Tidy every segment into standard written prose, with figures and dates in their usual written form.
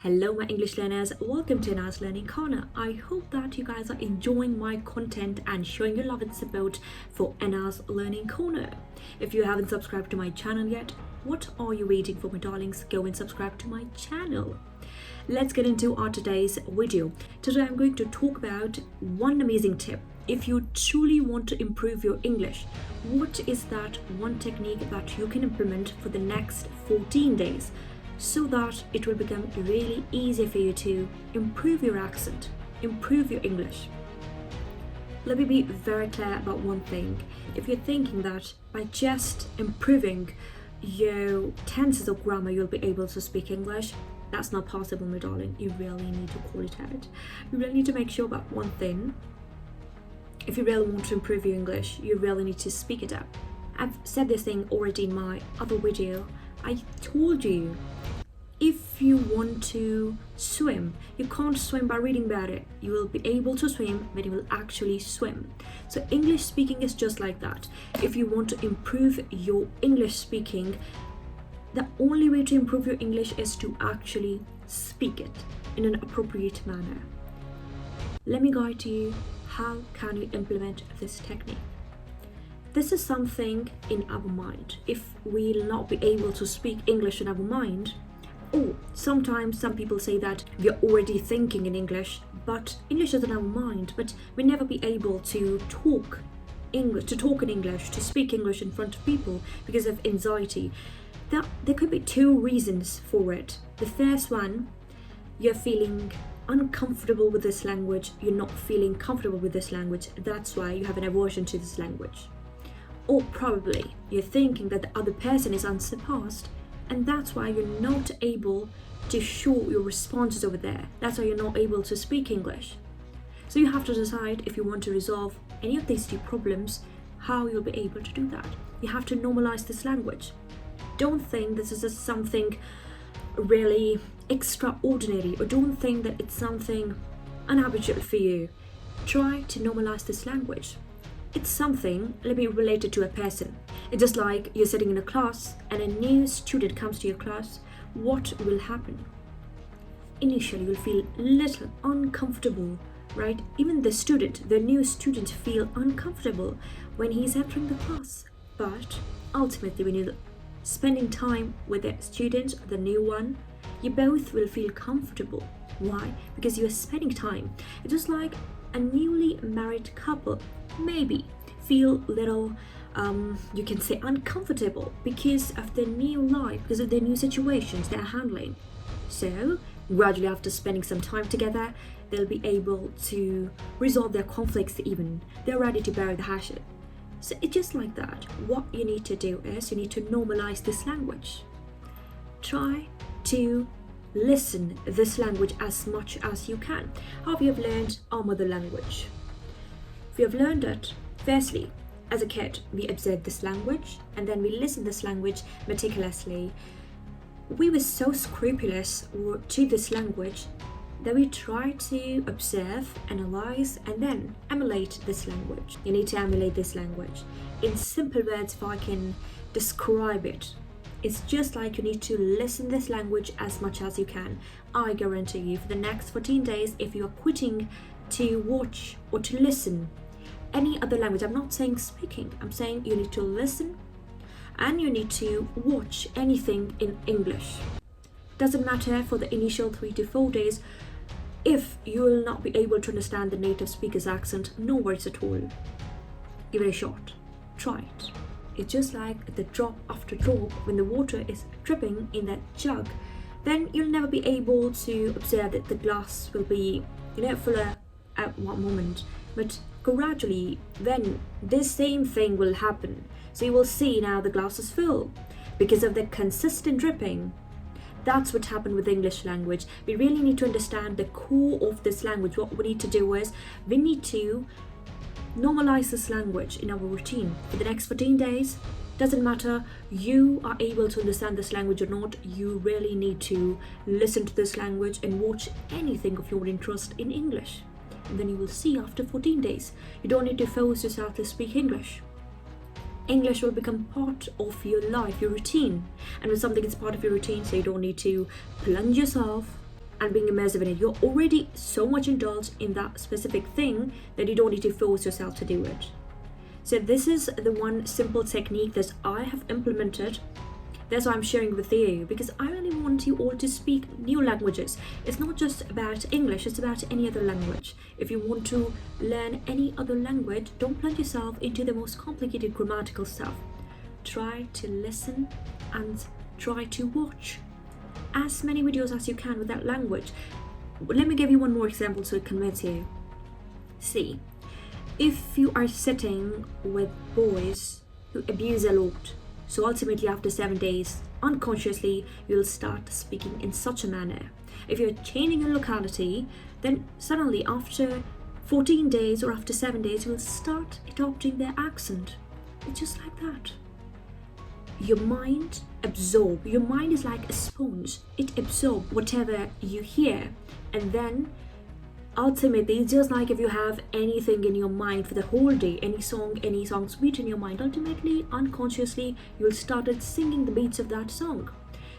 Hello my English learners, welcome to Anna's Learning Corner. I hope that you guys are enjoying my content and showing your love and support for Anna's Learning Corner. If you haven't subscribed to my channel yet, what are you waiting for, my darlings? Go and subscribe to my channel. Let's get into our today's video. Today I'm going to talk about one amazing tip. If you truly want to improve your English, what is that one technique that you can implement for the next 14 days? So that it will become really easy for you to improve your accent, improve your English. Let me be very clear about one thing. If you're thinking that by just improving your tenses of grammar, you'll be able to speak English, that's not possible, my darling. You really need to call it out. You really need to make sure about one thing. If you really want to improve your English, you really need to speak it up. I've said this thing already in my other video. I told you, if you want to swim, you can't swim by reading about it. You will be able to swim when you will actually swim. So English speaking is just like that. If you want to improve your English speaking, the only way to improve your English is to actually speak it in an appropriate manner. Let me guide you how can you implement this technique. This is something in our mind. If we'll not be able to speak English in our mind, or sometimes some people say that we're already thinking in English, but English is in our mind, but we never be able to talk English, to speak English in front of people because of anxiety. There could be two reasons for it. The first one, you're feeling uncomfortable with this language, you're not feeling comfortable with this language, that's why you have an aversion to this language. Or probably you're thinking that the other person is unsurpassed, and that's why you're not able to show your responses over there. That's why you're not able to speak English. So you have to decide if you want to resolve any of these two problems, how you'll be able to do that. You have to normalize this language. Don't think this is just something really extraordinary, or don't think that it's something unhabitual for you. Try to normalize this language. It's something, let me relate it to a person. It's just like you're sitting in a class and a new student comes to your class. What will happen? Initially, you'll feel a little uncomfortable, right? Even the new student feel uncomfortable when he's entering the class. But ultimately, when you're spending time with the student, the new one, you both will feel comfortable. Why? Because you're spending time. It's just like a newly married couple maybe feel little you can say uncomfortable because of their new life, because of their new situations they're handling. So gradually, after spending some time together, they'll be able to resolve their conflicts. Even they're ready to bury the hatchet. So it's just like that. What you need to do is you need to normalize this language. Try to listen this language as much as you can. How we have learned our mother language. We have learned it, firstly, as a kid, we observed this language and then we listened this language meticulously. We were so scrupulous to this language that we tried to observe, analyze, and then emulate this language. You need to emulate this language. In simple words, if I can describe it, it's just like you need to listen this language as much as you can. I guarantee you, for the next 14 days, if you are quitting to watch or to listen any other language, I'm not saying speaking, I'm saying you need to listen and you need to watch anything in English. Doesn't matter for the initial 3 to 4 days. If you will not be able to understand the native speaker's accent, no worries at all. Give it a shot. Try it. It's just like the drop after drop when the water is dripping in that jug. Then you'll never be able to observe that the glass will be, fuller at one moment. But gradually, then this same thing will happen. So you will see now the glass is full because of the consistent dripping. That's what happened with the English language. We really need to understand the core of this language. What we need to do is we need to normalize this language in our routine for the next 14 days. Doesn't matter you are able to understand this language or not, you really need to listen to this language and watch anything of your interest in English. And then you will see after 14 days, you don't need to force yourself to speak English. English will become part of your life, your routine. And when something is part of your routine, so you don't need to plunge yourself and being immersive in it. You're already so much indulged in that specific thing that you don't need to force yourself to do it. So this is the one simple technique that I have implemented. That's why I'm sharing with you, because I really want you all to speak new languages. It's not just about English, it's about any other language. If you want to learn any other language, don't plunge yourself into the most complicated grammatical stuff. Try to listen and try to watch as many videos as you can with that language. Let me give you one more example so it convince you. See, if you are sitting with boys who abuse a lot, so ultimately after 7 days, unconsciously, you'll start speaking in such a manner. If you're changing your locality, then suddenly after 14 days or after 7 days, you'll start adopting their accent. It's just like that. Your mind absorbs. Your mind is like a sponge. It absorbs whatever you hear. And then ultimately, just like if you have anything in your mind for the whole day, any song sweet in your mind, ultimately, unconsciously, you'll start singing the beats of that song.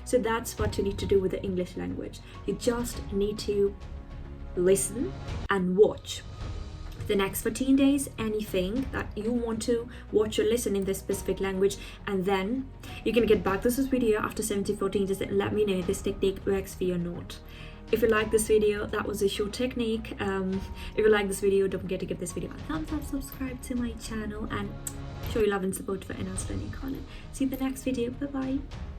So that's what you need to do with the English language. You just need to listen and watch. The next 14 days, anything that you want to watch or listen in this specific language, and then you can get back to this video after 7 to 14 days and let me know if this technique works for you or not. If you like this video, that was a short technique. If you like this video, don't forget to give this video a thumbs up, subscribe to my channel, and show your love and support for Enhanced Learning Corner. See you in the next video. Bye bye.